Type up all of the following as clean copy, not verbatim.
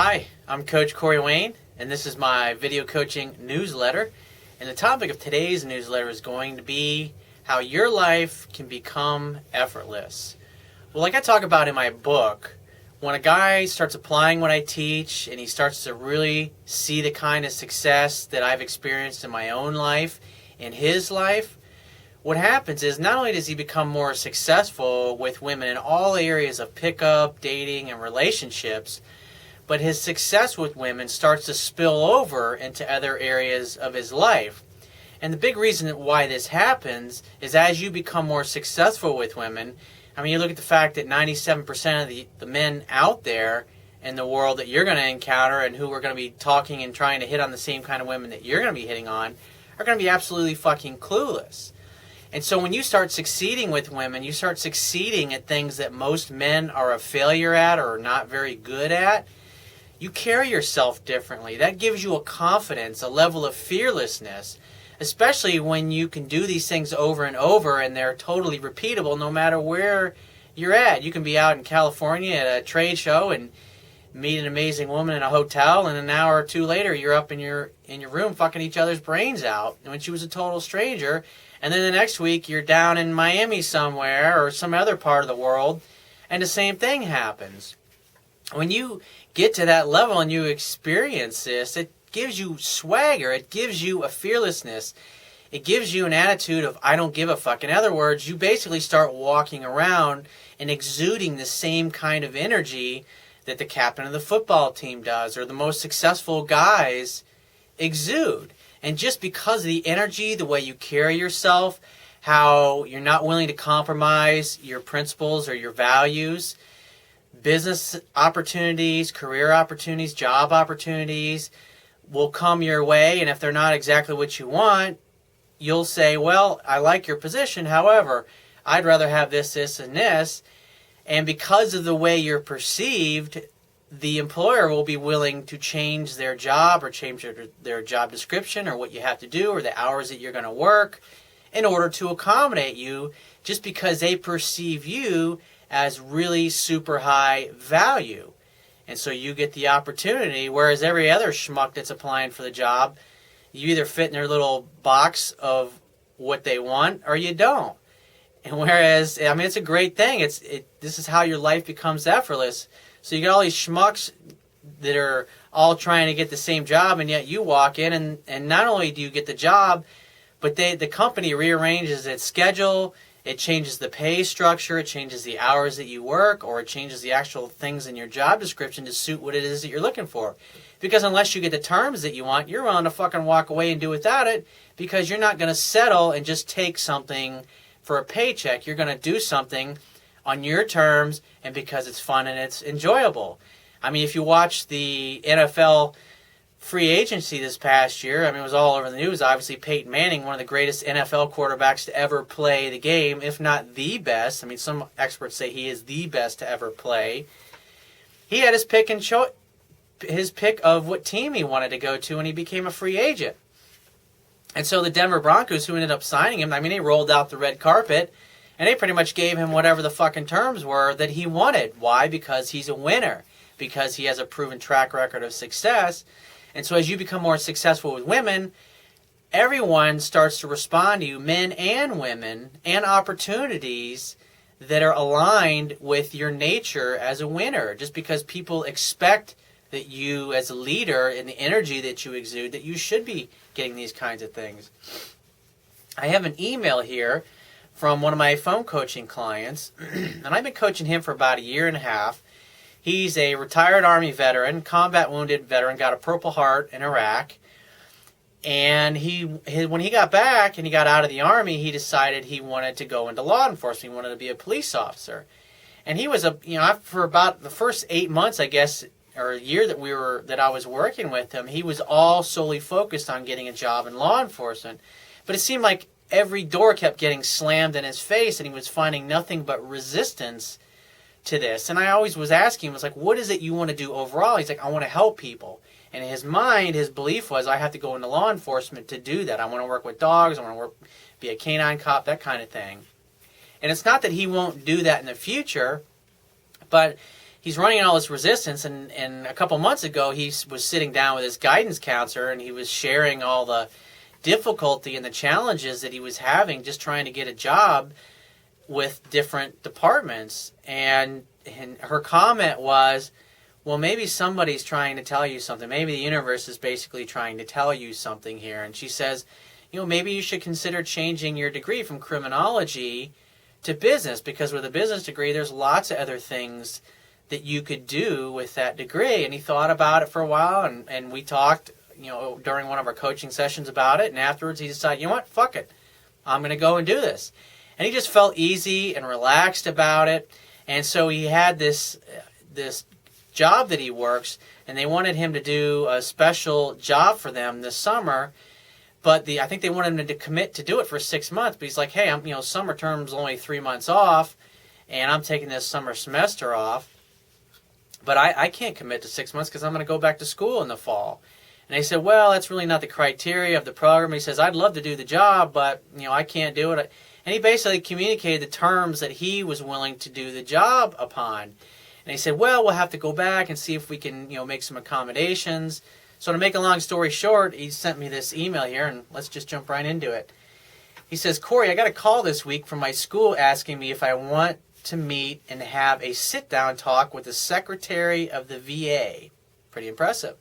Hi, I'm Coach Corey Wayne, and this is my video coaching newsletter. And the topic of today's newsletter is going to be how your life can become effortless. Well, like I talk about in my book, when a guy starts applying what I teach and he starts to really see the kind of success that I've experienced in my own life, in his life, what happens is not only does he become more successful with women in all areas of pickup, dating, and relationships, but his success with women starts to spill over into other areas of his life. And the big reason why this happens is as you become more successful with women, I mean, you look at the fact that 97% of the men out there in the world that you're going to encounter and who are going to be talking and trying to hit on the same kind of women that you're going to be hitting on are going to be absolutely fucking clueless. And so when you start succeeding with women, you start succeeding at things that most men are a failure at or not very good at, you carry yourself differently. That gives you a confidence, a level of fearlessness, especially when you can do these things over and over and they're totally repeatable no matter where you're at. You can be out in California at a trade show and meet an amazing woman in a hotel, and an hour or two later you're up in your room fucking each other's brains out when she was a total stranger. And then the next week you're down in Miami somewhere or some other part of the world and the same thing happens. When you get to that level and you experience this, it gives you swagger, it gives you a fearlessness, it gives you an attitude of I don't give a fuck. In other words, you basically start walking around and exuding the same kind of energy that the captain of the football team does or the most successful guys exude. And just because of the energy, the way you carry yourself, how you're not willing to compromise your principles or your values, business opportunities, career opportunities, job opportunities will come your way. And if they're not exactly what you want, you'll say, well, I like your position. However, I'd rather have this, this, and this. And because of the way you're perceived, the employer will be willing to change their job or change their job description or what you have to do or the hours that you're going to work in order to accommodate you just because they perceive you as really super high value. And so you get the opportunity, whereas every other schmuck that's applying for the job, you either fit in their little box of what they want or you don't. And whereas, I mean, it's a great thing. This is how your life becomes effortless. So you got all these schmucks that are all trying to get the same job, and yet you walk in, and not only do you get the job, but the company rearranges its schedule, it changes the pay structure, it changes the hours that you work, or it changes the actual things in your job description to suit what it is that you're looking for. Because unless you get the terms that you want, you're willing to fucking walk away and do without it because you're not going to settle and just take something for a paycheck. You're going to do something on your terms and because it's fun and it's enjoyable. I mean, if you watch the NFL free agency this past year, I mean, it was all over the news. Obviously, Peyton Manning, one of the greatest NFL quarterbacks to ever play the game, if not the best. I mean, some experts say he is the best to ever play. He had his pick of what team he wanted to go to, and he became a free agent. And so the Denver Broncos, who ended up signing him, I mean, they rolled out the red carpet, and they pretty much gave him whatever the fucking terms were that he wanted. Why? Because he's a winner. Because he has a proven track record of success. And so as you become more successful with women, everyone starts to respond to you, men and women, and opportunities that are aligned with your nature as a winner. Just because people expect that you, as a leader, and the energy that you exude, that you should be getting these kinds of things. I have an email here from one of my phone coaching clients, and I've been coaching him for about a year and a half. He's a retired Army veteran, combat wounded veteran, got a Purple Heart in Iraq. And when he got back and he got out of the Army, he decided he wanted to go into law enforcement. He wanted to be a police officer. And he was for about the first 8 months, I guess, or a year that I was working with him, he was all solely focused on getting a job in law enforcement. But it seemed like every door kept getting slammed in his face, and he was finding nothing but resistance to this. And I always was asking him, was like, what is it you want to do overall? He's like, I want to help people. And in his mind, his belief was, I have to go into law enforcement to do that. I want to work with dogs. I want to be a canine cop, that kind of thing. And it's not that he won't do that in the future, but he's running all this resistance, and a couple months ago he was sitting down with his guidance counselor, and he was sharing all the difficulty and the challenges that he was having just trying to get a job with different departments. And her comment was, well, maybe somebody's trying to tell you something. Maybe the universe is basically trying to tell you something here. And she says, maybe you should consider changing your degree from criminology to business, because with a business degree, there's lots of other things that you could do with that degree. And he thought about it for a while, and we talked, during one of our coaching sessions about it. And afterwards, he decided, what, fuck it. I'm going to go and do this. And he just felt easy and relaxed about it. And so he had this job that he works, and they wanted him to do a special job for them this summer. But I think they wanted him to commit to do it for 6 months. But he's like, hey, summer term's only 3 months off, and I'm taking this summer semester off. But I can't commit to 6 months because I'm going to go back to school in the fall. And they said, well, that's really not the criteria of the program. He says, I'd love to do the job, but I can't do it. And he basically communicated the terms that he was willing to do the job upon. And he said, well, we'll have to go back and see if we can, make some accommodations. So to make a long story short, he sent me this email here, and let's just jump right into it. He says, Corey, I got a call this week from my school asking me if I want to meet and have a sit-down talk with the secretary of the VA. Pretty impressive.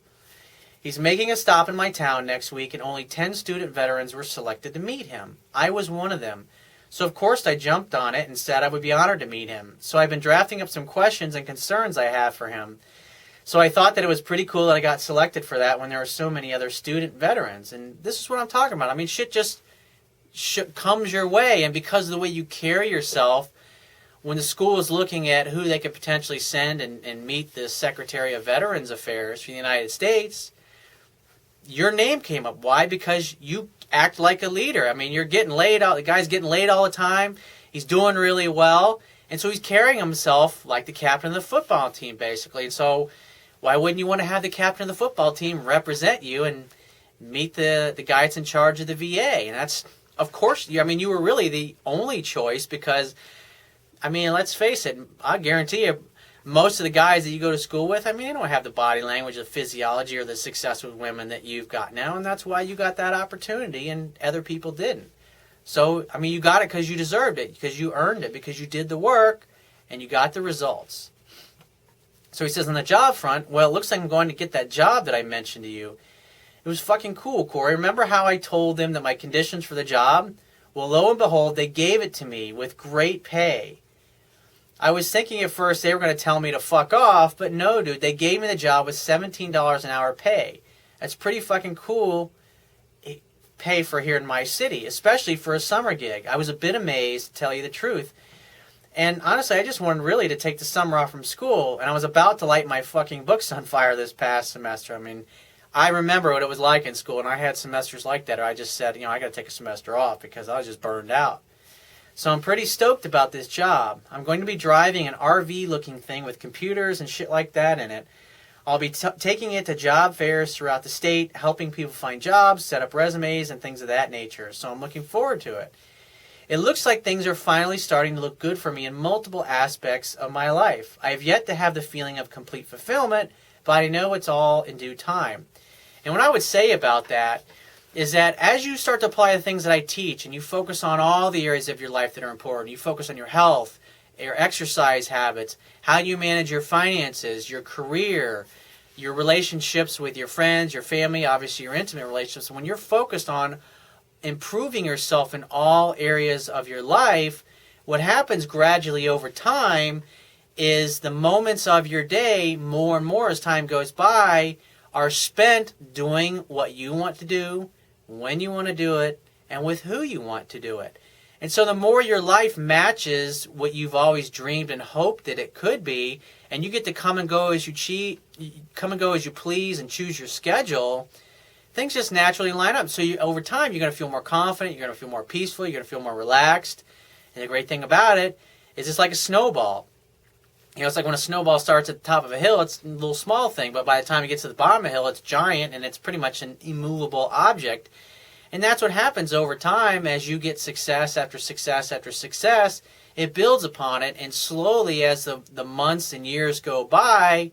He's making a stop in my town next week, and only 10 student veterans were selected to meet him. I was one of them. So of course I jumped on it and said I would be honored to meet him. So I've been drafting up some questions and concerns I have for him. So I thought that it was pretty cool that I got selected for that when there were so many other student veterans. And this is what I'm talking about. I mean, shit just comes your way. And because of the way you carry yourself, when the school is looking at who they could potentially send and meet the Secretary of Veterans Affairs for the United States, your name came up. Why? Because you act like a leader. I mean, you're getting laid out. The guy's getting laid all the time. He's doing really well. And so he's carrying himself like the captain of the football team, basically. And so why wouldn't you want to have the captain of the football team represent you and meet the guy that's in charge of the VA? And that's, of course, you were really the only choice because, let's face it, I guarantee you, most of the guys that you go to school with, they don't have the body language, the physiology, or the success with women that you've got now, and that's why you got that opportunity and other people didn't. So, you got it because you deserved it, because you earned it, because you did the work, and you got the results. So he says, on the job front, well, it looks like I'm going to get that job that I mentioned to you. It was fucking cool, Corey. Remember how I told them that my conditions for the job? Well, lo and behold, they gave it to me with great pay. I was thinking at first they were going to tell me to fuck off, but no, dude, they gave me the job with $17 an hour pay. That's pretty fucking cool pay for here in my city, especially for a summer gig. I was a bit amazed, to tell you the truth. And honestly, I just wanted really to take the summer off from school, and I was about to light my fucking books on fire this past semester. I remember what it was like in school, and I had semesters like that, or I just said, I got to take a semester off because I was just burned out. So I'm pretty stoked about this job. I'm going to be driving an RV-looking thing with computers and shit like that in it. I'll be taking it to job fairs throughout the state, helping people find jobs, set up resumes, and things of that nature. So I'm looking forward to it. It looks like things are finally starting to look good for me in multiple aspects of my life. I have yet to have the feeling of complete fulfillment, but I know it's all in due time. And what I would say about that is that as you start to apply the things that I teach and you focus on all the areas of your life that are important, you focus on your health, your exercise habits, how you manage your finances, your career, your relationships with your friends, your family, obviously your intimate relationships. When you're focused on improving yourself in all areas of your life, what happens gradually over time is the moments of your day, more and more as time goes by, are spent doing what you want to do, when you want to do it, and with who you want to do it. And so the more your life matches what you've always dreamed and hoped that it could be, and you get to come and go as you please and choose your schedule, things just naturally line up. So over time, you're going to feel more confident, you're going to feel more peaceful, you're going to feel more relaxed. And the great thing about it is it's like a snowball. It's like when a snowball starts at the top of a hill, it's a little small thing, but by the time it gets to the bottom of the hill, it's giant, and it's pretty much an immovable object. And that's what happens over time as you get success after success after success. it builds upon it, and slowly as the months and years go by,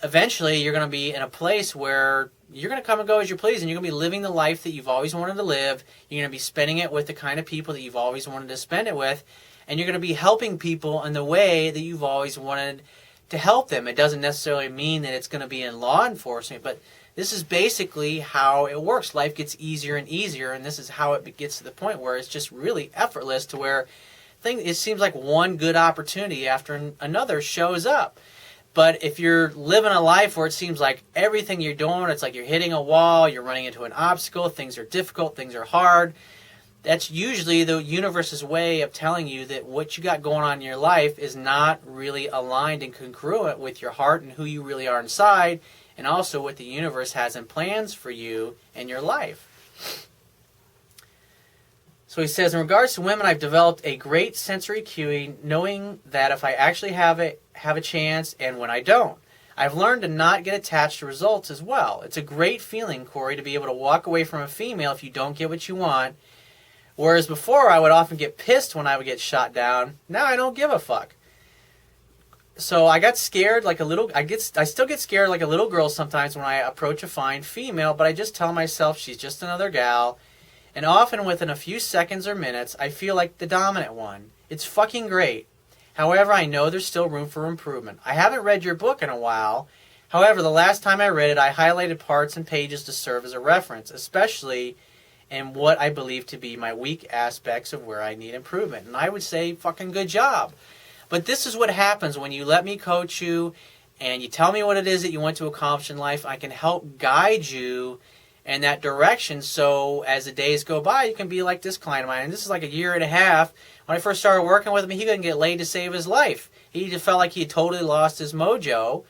eventually you're going to be in a place where you're going to come and go as you please, and you're going to be living the life that you've always wanted to live. You're going to be spending it with the kind of people that you've always wanted to spend it with, and you're going to be helping people in the way that you've always wanted to help them. It doesn't necessarily mean that it's going to be in law enforcement, but this is basically how it works. Life gets easier and easier, and this is how it gets to the point where it's just really effortless, to where it seems like one good opportunity after another shows up. But if you're living a life where it seems like everything you're doing, it's like you're hitting a wall, you're running into an obstacle, things are difficult, things are hard, that's usually the universe's way of telling you that what you got going on in your life is not really aligned and congruent with your heart and who you really are inside, and also what the universe has in plans for you and your life. So he says, in regards to women, I've developed a great sensory cueing, knowing that if I actually have a chance and when I don't. I've learned to not get attached to results as well. It's a great feeling, Corey, to be able to walk away from a female if you don't get what you want. Whereas before, I would often get pissed when I would get shot down. Now I don't give a fuck. So I got scared like a little. I still get scared like a little girl sometimes when I approach a fine female, but I just tell myself she's just another gal. And often within a few seconds or minutes, I feel like the dominant one. It's fucking great. However, I know there's still room for improvement. I haven't read your book in a while. However, the last time I read it, I highlighted parts and pages to serve as a reference, especially in what I believe to be my weak aspects of where I need improvement. And I would say, fucking good job. But this is what happens when you let me coach you and you tell me what it is that you want to accomplish in life. I can help guide you in that direction, so as the days go by, you can be like this client of mine. And this is like 1.5 years. When I first started working with him, he couldn't get laid to save his life. He just felt like he had totally lost his mojo.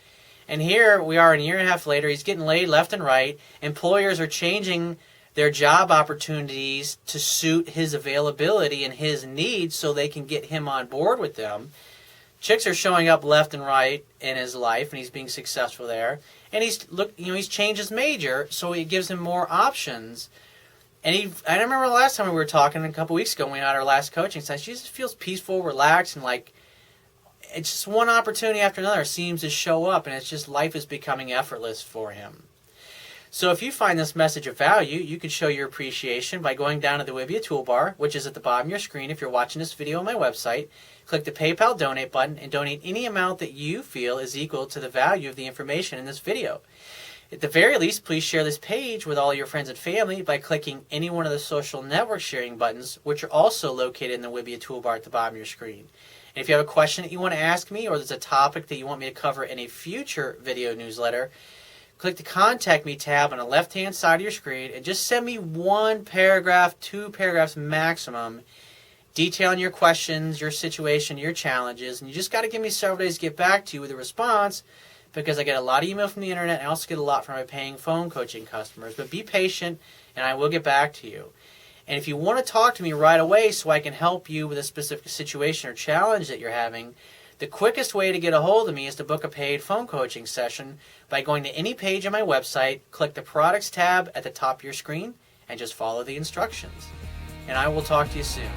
And here we are 1.5 years later, he's getting laid left and right. Employers are changing their job opportunities to suit his availability and his needs so they can get him on board with them. Chicks are showing up left and right in his life, and he's being successful there. And he's changed his major, so it gives him more options. And I remember last time we were talking a couple weeks ago when we had our last coaching session, he just feels peaceful, relaxed, and like it's just one opportunity after another seems to show up, and it's just life is becoming effortless for him. So if you find this message of value, you can show your appreciation by going down to the Wibia toolbar, which is at the bottom of your screen if you're watching this video on my website. Click the PayPal donate button and donate any amount that you feel is equal to the value of the information in this video. At the very least, please share this page with all your friends and family by clicking any one of the social network sharing buttons, which are also located in the Wibia toolbar at the bottom of your screen. And if you have a question that you want to ask me, or there's a topic that you want me to cover in a future video newsletter, click the Contact Me tab on the left-hand side of your screen and just send me 1 paragraph, 2 paragraphs maximum, detailing your questions, your situation, your challenges. And you just got to give me several days to get back to you with a response, because I get a lot of email from the internet, and I also get a lot from my paying phone coaching customers. But be patient, and I will get back to you. And if you want to talk to me right away so I can help you with a specific situation or challenge that you're having, the quickest way to get a hold of me is to book a paid phone coaching session by going to any page on my website, click the Products tab at the top of your screen, and just follow the instructions. And I will talk to you soon.